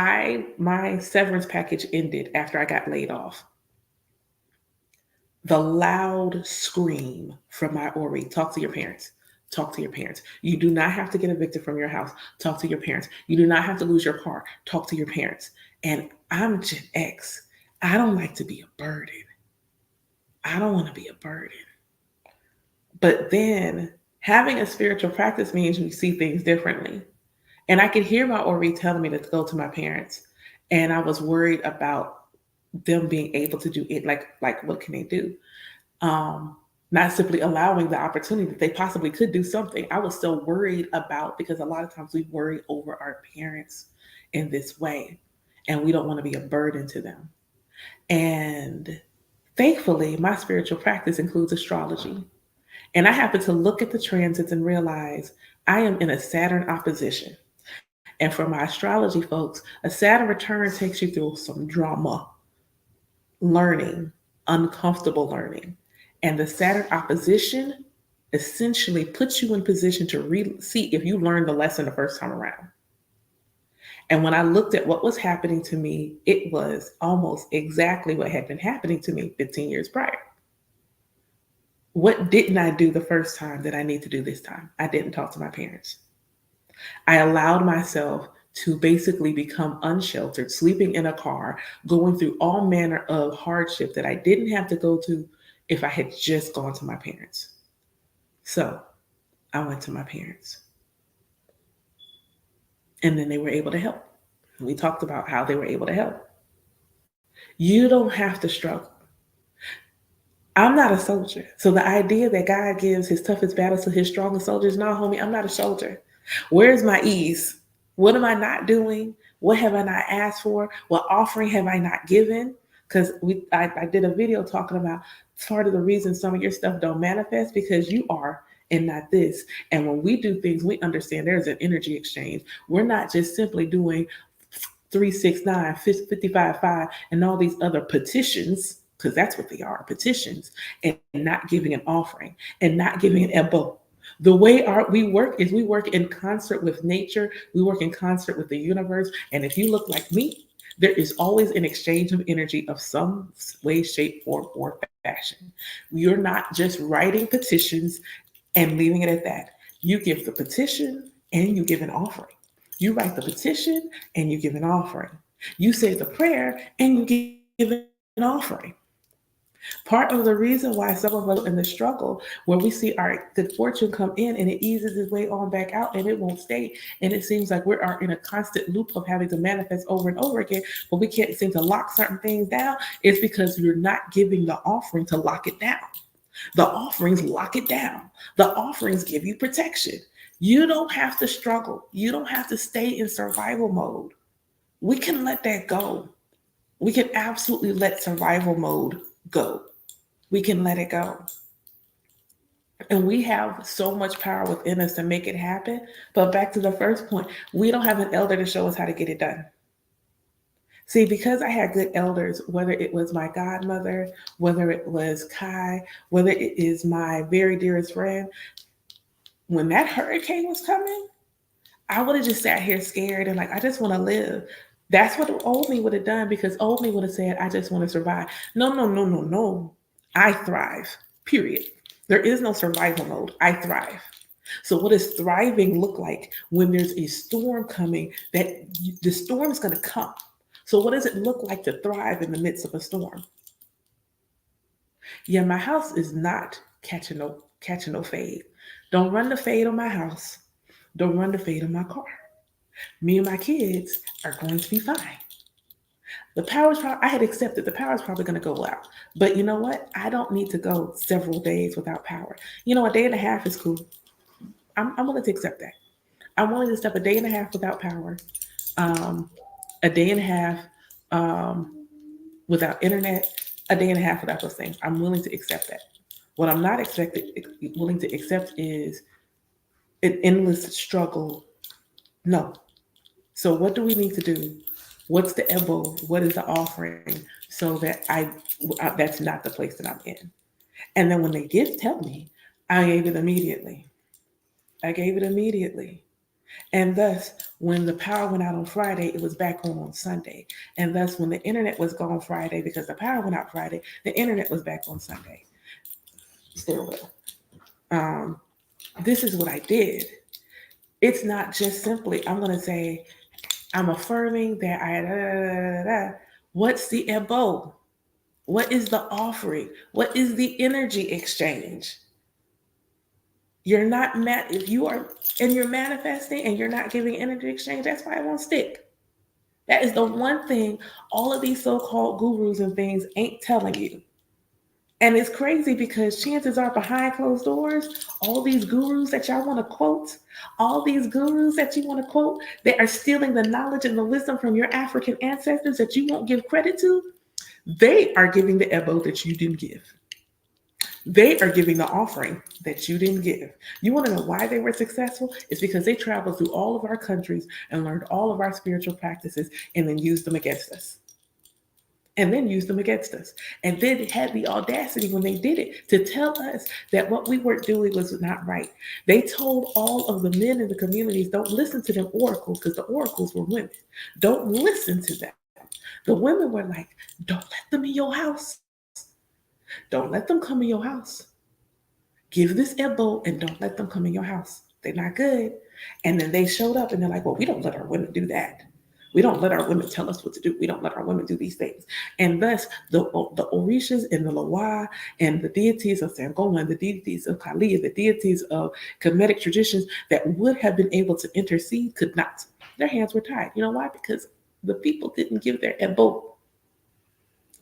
S1: my severance package ended after I got laid off, the loud scream from my Ori, talk to your parents. Talk to your parents. You do not have to get evicted from your house. Talk to your parents. You do not have to lose your car. Talk to your parents. And I'm Gen X. I don't like to be a burden. I don't want to be a burden. But then having a spiritual practice means we see things differently. And I could hear my Ori telling me to go to my parents. And I was worried about them being able to do it. Like what can they do? not simply allowing the opportunity that they possibly could do something. I was so worried about, because a lot of times we worry over our parents in this way, and we don't want to be a burden to them. And thankfully, my spiritual practice includes astrology. And I happen to look at the transits and realize I am in a Saturn opposition. And for my astrology folks, a Saturn return takes you through some drama, learning, uncomfortable learning. And the Saturn opposition essentially puts you in position to see if you learned the lesson the first time around. And when I looked at what was happening to me, it was almost exactly what had been happening to me 15 years prior. What didn't I do the first time that I need to do this time? I didn't talk to my parents. I allowed myself to basically become unsheltered, sleeping in a car, going through all manner of hardship that I didn't have to go to if I had just gone to my parents. So I went to my parents, and then they were able to help. We talked about how they were able to help. You don't have to struggle. I'm not a soldier. So the idea that God gives his toughest battles to his strongest soldiers, no, homie, I'm not a soldier. Where's my ease? What am I not doing? What have I not asked for? What offering have I not given? Because I did a video talking about part of the reason some of your stuff don't manifest because you are and not this. And when we do things, we understand there's an energy exchange. We're not just simply doing 369, 55, 5, and all these other petitions, because that's what they are, petitions, and not giving an offering and not giving an ebo. The way we work is we work in concert with nature, we work in concert with the universe. And if you look like me, there is always an exchange of energy of some way, shape, form, or fashion. You're not just writing petitions and leaving it at that. You give the petition and you give an offering. You write the petition and you give an offering. You say the prayer and you give an offering. Part of the reason why some of us in the struggle, where we see our good fortune come in and it eases its way on back out and it won't stay, and it seems like we are in a constant loop of having to manifest over and over again, but we can't seem to lock certain things down, it's because you're not giving the offering to lock it down. The offerings lock it down. The offerings give you protection. You don't have to struggle. You don't have to stay in survival mode. We can let that go. We can absolutely let survival mode go. We can let it go. And we have so much power within us to make it happen. But back to the first point, we don't have an elder to show us how to get it done. See, because I had good elders, whether it was my godmother, whether it was Kai, whether it is my very dearest friend, when that hurricane was coming, I would have just sat here scared and like, I just want to live. That's what old me would have done, because old me would have said, I just want to survive. No, no, no, no, no. I thrive, period. There is no survival mode. I thrive. So what does thriving look like when there's a storm coming that the storm is going to come? So what does it look like to thrive in the midst of a storm? Yeah, my house is not catching no fade. Don't run the fade on my house. Don't run the fade on my car. Me and my kids are going to be fine. The power's probably, I had accepted the power's probably going to go out. But you know what? I don't need to go several days without power. You know, a day and a half is cool. I'm willing to accept that. I'm willing to step a day and a half without power, um, a day and a half um, without internet, a day and a half without those things. I'm willing to accept that. What I'm not willing to accept is an endless struggle. No. So what do we need to do? What's the ebo? What is the offering? So that that's not the place that I'm in. And then when they did tell me, I gave it immediately. I gave it immediately. And thus, when the power went out on Friday, it was back on Sunday. And thus, when the internet was gone Friday, because the power went out Friday, the internet was back on Sunday. Still will. This is what I did. It's not just simply, I'm going to say, I'm affirming that What's the ebo? What is the offering? What is the energy exchange? You're not if you are and you're manifesting and you're not giving energy exchange, that's why it won't stick. That is the one thing all of these so-called gurus and things ain't telling you. And it's crazy because chances are behind closed doors, all these gurus that y'all want to quote, all these gurus that you want to quote, they are stealing the knowledge and the wisdom from your African ancestors that you won't give credit to. They are giving the ebo that you didn't give. They are giving the offering that you didn't give. You want to know why they were successful? It's because they traveled through all of our countries and learned all of our spiritual practices and then used them against us. And then used them against us. And then had the audacity when they did it to tell us that what we were doing was not right. They told all of the men in the communities, don't listen to them oracles, because the oracles were women. Don't listen to them. The women were like, don't let them in your house. Don't let them come in your house. Give this ebo and don't let them come in your house. They're not good. And then they showed up and they're like, well, we don't let our women do that. We don't let our women tell us what to do. We don't let our women do these things. And thus, the Orishas and the Loa and the deities of Sangola and the deities of Kali and the deities of Kemetic traditions that would have been able to intercede could not. Their hands were tied. You know why? Because the people didn't give their ebo.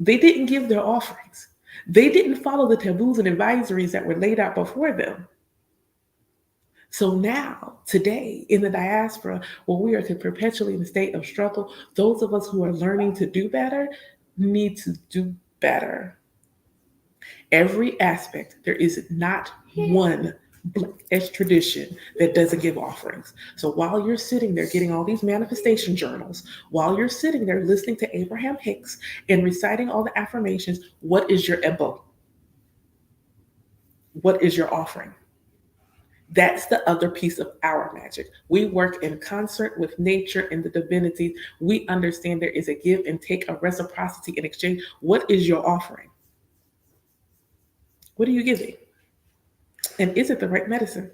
S1: They didn't give their offerings. They didn't follow the taboos and advisories that were laid out before them. So now, today, in the diaspora, where we are perpetually in a state of struggle, those of us who are learning to do better need to do better. Every aspect, there is not one Black tradition that doesn't give offerings. So while you're sitting there getting all these manifestation journals, while you're sitting there listening to Abraham Hicks and reciting all the affirmations, what is your ebo? What is your offering? That's the other piece of our magic. We work in concert with nature and the divinities. We understand there is a give and take, a reciprocity in exchange. What is your offering? What are you giving? And is it the right medicine?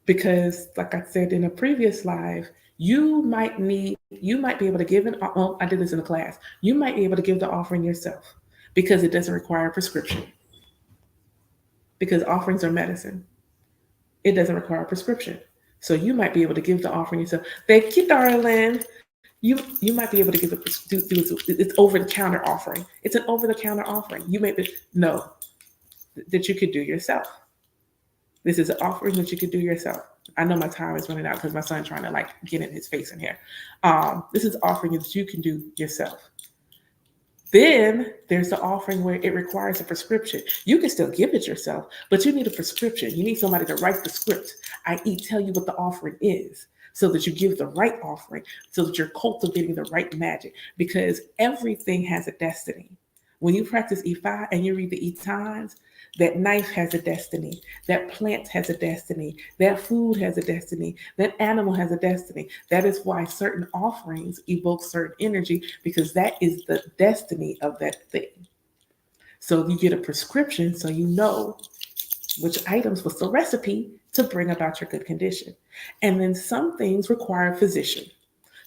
S1: Because, like I said in a previous live, you might be able to give I did this in a class. You might be able to give the offering yourself because it doesn't require a prescription. Because offerings are medicine. It doesn't require a prescription. So you might be able to give the offering yourself. Thank you, darling. You might be able to give it's over the counter offering. It's an over the counter offering. You may know that you could do yourself. This is an offering that you could do yourself. I know my time is running out because my son's trying to like get in his face in here. This is offering that you can do yourself. Then there's the offering where it requires a prescription. You can still give it yourself, but you need a prescription. You need somebody to write the script, i.e., tell you what the offering is, so that you give the right offering, so that you're cultivating the right magic, because everything has a destiny. When you practice Ifa and you read the Itans, that knife has a destiny, that plant has a destiny, that food has a destiny, that animal has a destiny. That is why certain offerings evoke certain energy, because that is the destiny of that thing. So you get a prescription so you know which items, what's the recipe to bring about your good condition. And then some things require a physician.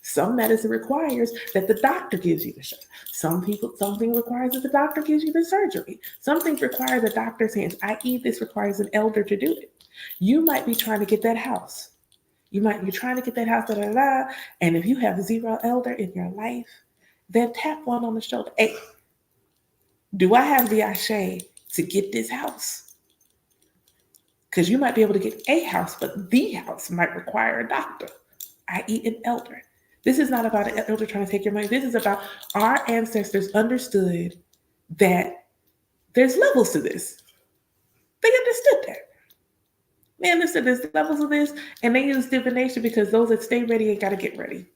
S1: Some medicine requires that the doctor gives you the shot. Something requires that the doctor gives you the surgery. Some things require the doctor's hands, i.e., this requires an elder to do it. You might be trying to get that house. You might be trying to get that house, and if you have 0 elder in your life, then tap one on the shoulder. Hey, do I have the ashe to get this house? Because you might be able to get a house, but the house might require a doctor, i.e., an elder. This is not about an elder trying to take your money. This is about our ancestors understood that there's levels to this. They understood that. They understood there's levels of this, and they use divination because those that stay ready ain't got to get ready.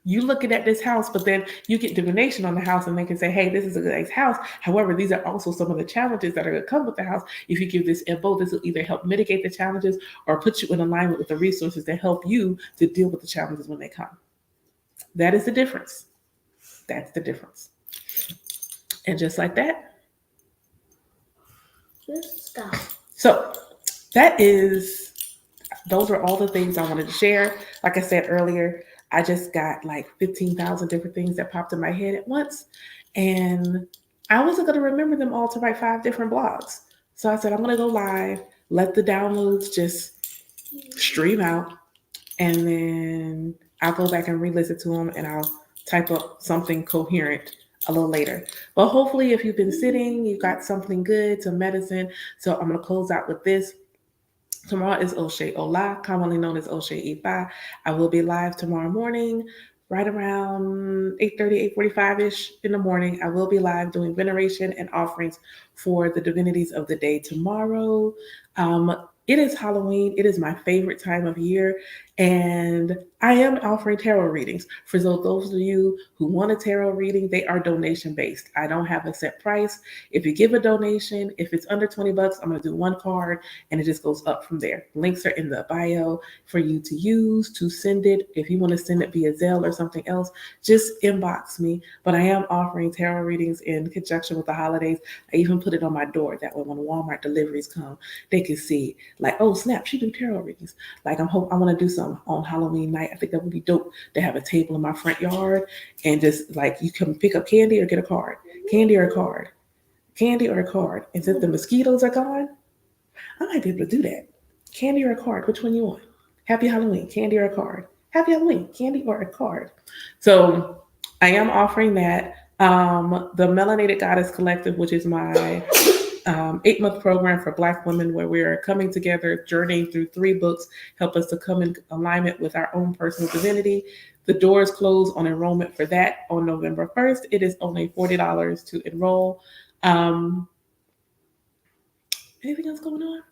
S1: You looking at this house, but then you get divination on the house, and they can say, hey, this is a nice house. However, these are also some of the challenges that are going to come with the house. If you give this ebo, this will either help mitigate the challenges or put you in alignment with the resources that help you to deal with the challenges when they come. That is the difference. That's the difference. And just like that. So those are all the things I wanted to share. Like I said earlier, I just got like 15,000 different things that popped in my head at once. And I wasn't going to remember them all to write 5 different blogs. So I said, I'm going to go live, let the downloads just stream out, and then I'll go back and re-listen to them, and I'll type up something coherent a little later. But hopefully, if you've been sitting, you got something good, some medicine. So I'm going to close out with this. Tomorrow is Oshe Ola, commonly known as Oshe Ifa. I will be live tomorrow morning, right around 8:30, 8:45-ish in the morning. I will be live doing veneration and offerings for the divinities of the day tomorrow. It is Halloween. It is my favorite time of year. And I am offering tarot readings. For those of you who want a tarot reading, they are donation based. I don't have a set price. If you give a donation, if it's under $20, I'm going to do one card and it just goes up from there. Links are in the bio for you to use to send it. If you want to send it via Zelle or something else, just inbox me. But I am offering tarot readings in conjunction with the holidays. I even put it on my door. That way when Walmart deliveries come, they can see like, oh snap, she do tarot readings. Like I want to do some on Halloween night. I think that would be dope to have a table in my front yard and just like you can pick up candy or get a card. Candy or a card. Candy or a card. And since the mosquitoes are gone, I might be able to do that. Candy or a card? Which one you want? Happy Halloween, candy or a card? Happy Halloween, candy or a card? So I am offering that. The Melanated Goddess Collective, which is my 8-month program for Black women, where we are coming together, journeying through 3 books, help us to come in alignment with our own personal divinity. The doors close on enrollment for that on November 1st. It is only $40 to enroll. Anything else going on?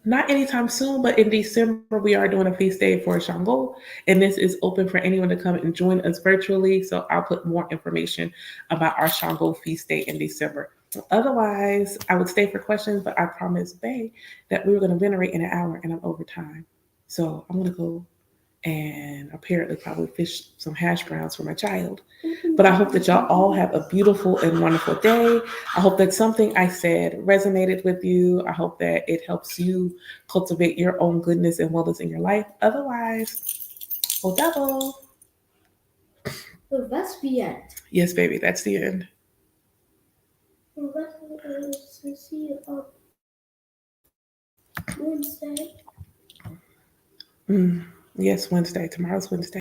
S1: Not anytime soon, but in December we are doing a feast day for Shango, and this is open for anyone to come and join us virtually. So I'll put more information about our Shango feast day in December. Otherwise, I would stay for questions, but I promised Bay that we were going to venerate in an hour, and I'm over time. So I'm going to go and apparently probably fish some hash browns for my child. But I hope that y'all all have a beautiful and wonderful day. I hope that something I said resonated with you. I hope that it helps you cultivate your own goodness and wellness in your life. Otherwise, au double.
S2: So that's the end.
S1: Yes, baby, that's the end.
S2: See you on Wednesday.
S1: Yes, Wednesday. Tomorrow's Wednesday.